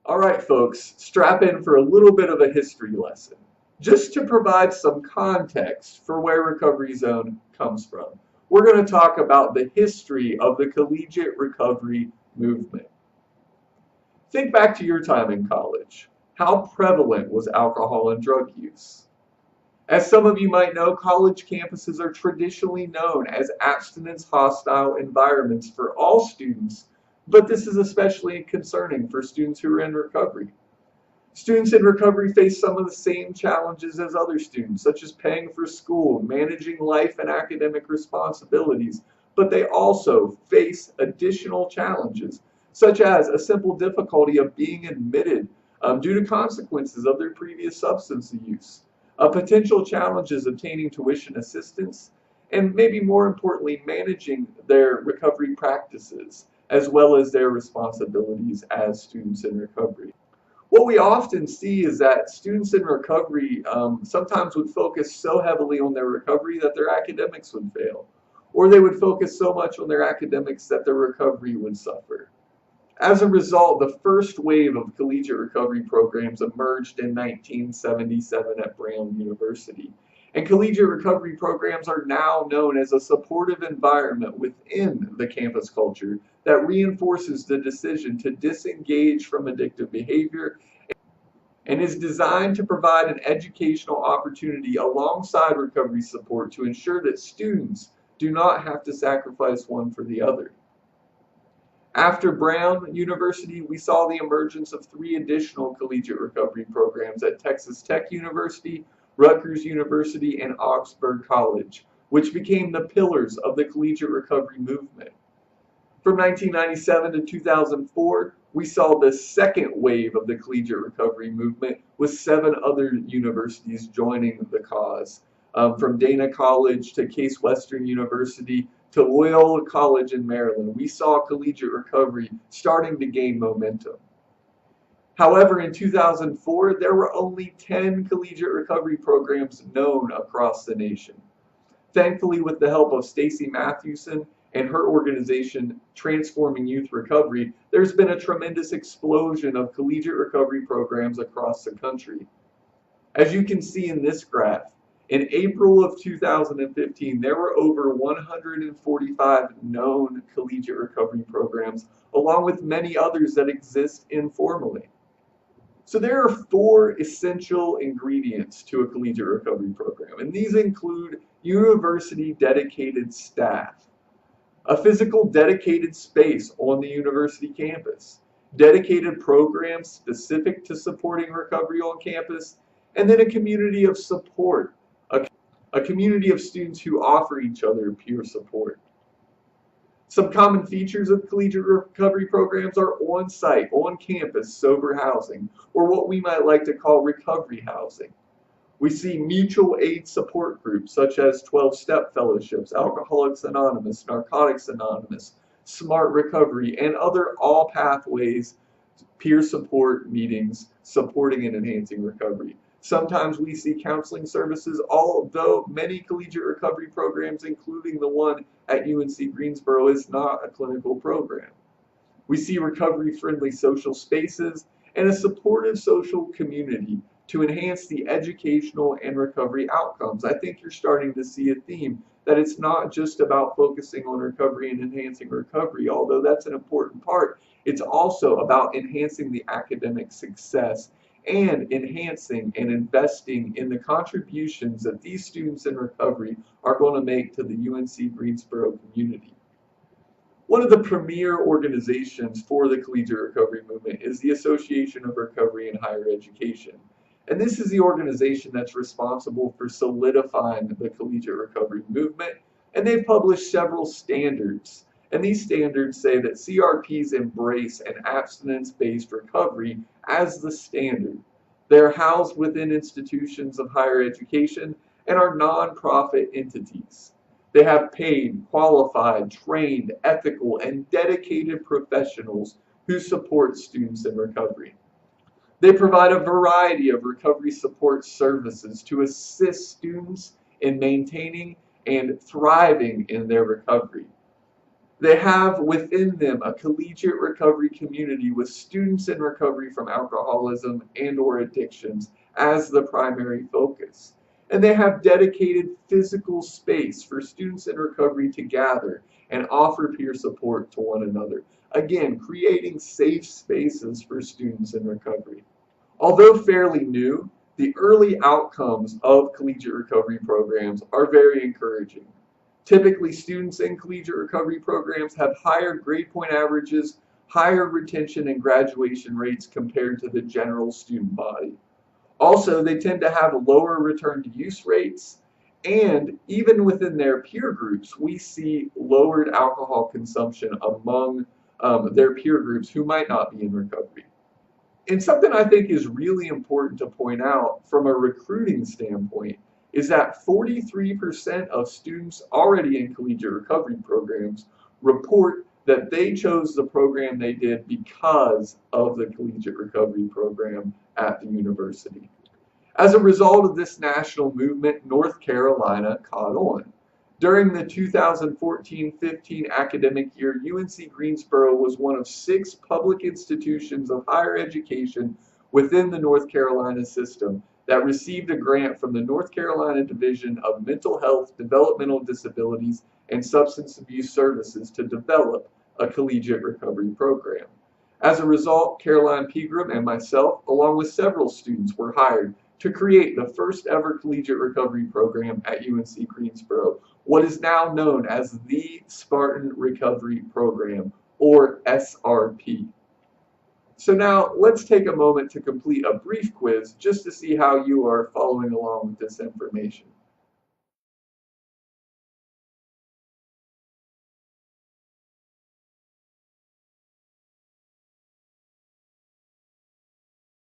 All right, folks, strap in for a little bit of a history lesson, just to provide some context for where Recovery Zone comes from. We're going to talk about the history of the collegiate recovery movement. Think back to your time in college. How prevalent was alcohol and drug use? As some of you might know, college campuses are traditionally known as abstinence hostile environments for all students, but this is especially concerning for students who are in recovery. Students in recovery face some of the same challenges as other students, such as paying for school, managing life and academic responsibilities, but they also face additional challenges, such as a simple difficulty of being admitted due to consequences of their previous substance use, potential challenges obtaining tuition assistance, and maybe more importantly, managing their recovery practices as well as their responsibilities as students in recovery. What we often see is that students in recovery sometimes would focus so heavily on their recovery that their academics would fail, or they would focus so much on their academics that their recovery would suffer. As a result, the first wave of collegiate recovery programs emerged in 1977 at Brown University. And collegiate recovery programs are now known as a supportive environment within the campus culture that reinforces the decision to disengage from addictive behavior and is designed to provide an educational opportunity alongside recovery support to ensure that students do not have to sacrifice one for the other. After Brown University, we saw the emergence of three additional collegiate recovery programs at Texas Tech University, Rutgers University, and Augsburg College, which became the pillars of the collegiate recovery movement. From 1997 to 2004, we saw the second wave of the collegiate recovery movement, with seven other universities joining the cause. From Dana College to Case Western University to Loyola College in Maryland, we saw collegiate recovery starting to gain momentum. However, in 2004, there were only 10 collegiate recovery programs known across the nation. Thankfully, with the help of Stacy Mathewson and her organization, Transforming Youth Recovery, there's been a tremendous explosion of collegiate recovery programs across the country. As you can see in this graph, in April of 2015, there were over 145 known collegiate recovery programs, along with many others that exist informally. So there are four essential ingredients to a collegiate recovery program, and these include university dedicated staff, a physical dedicated space on the university campus, dedicated programs specific to supporting recovery on campus, and then a community of support, a community of students who offer each other peer support. Some common features of collegiate recovery programs are on-site, on-campus sober housing, or what we might like to call recovery housing. We see mutual aid support groups such as 12-step fellowships, Alcoholics Anonymous, Narcotics Anonymous, Smart Recovery, and other all pathways peer support meetings supporting and enhancing recovery. Sometimes we see counseling services, although many collegiate recovery programs, including the one at UNC Greensboro, is not a clinical program. We see recovery-friendly social spaces and a supportive social community to enhance the educational and recovery outcomes. I think you're starting to see a theme that it's not just about focusing on recovery and enhancing recovery, although that's an important part. It's also about enhancing the academic success and enhancing and investing in the contributions that these students in recovery are going to make to the UNC Greensboro community. One of the premier organizations for the collegiate recovery movement is the Association of Recovery in Higher Education. And this is the organization that's responsible for solidifying the collegiate recovery movement. And they've published several standards. And these standards say that CRPs embrace an abstinence-based recovery as the standard. They're housed within institutions of higher education and are nonprofit entities. They have paid, qualified, trained, ethical, and dedicated professionals who support students in recovery. They provide a variety of recovery support services to assist students in maintaining and thriving in their recovery. They have within them a collegiate recovery community with students in recovery from alcoholism and or addictions as the primary focus. And they have dedicated physical space for students in recovery to gather and offer peer support to one another. Again, creating safe spaces for students in recovery. Although fairly new, the early outcomes of collegiate recovery programs are very encouraging. Typically, students in collegiate recovery programs have higher grade point averages, higher retention and graduation rates compared to the general student body. Also, they tend to have lower return to use rates, and even within their peer groups, we see lowered alcohol consumption among their peer groups who might not be in recovery. And something I think is really important to point out from a recruiting standpoint is that 43% of students already in collegiate recovery programs report that they chose the program they did because of the collegiate recovery program at the university. As a result of this national movement, North Carolina caught on. During the 2014-15 academic year, UNC Greensboro was one of 6 public institutions of higher education within the North Carolina system that received a grant from the North Carolina Division of Mental Health, Developmental Disabilities, and Substance Abuse Services to develop a collegiate recovery program. As a result, Caroline Pegram and myself, along with several students, were hired to create the first ever collegiate recovery program at UNC Greensboro, what is now known as the Spartan Recovery Program, or SRP. So now let's take a moment to complete a brief quiz just to see how you are following along with this information.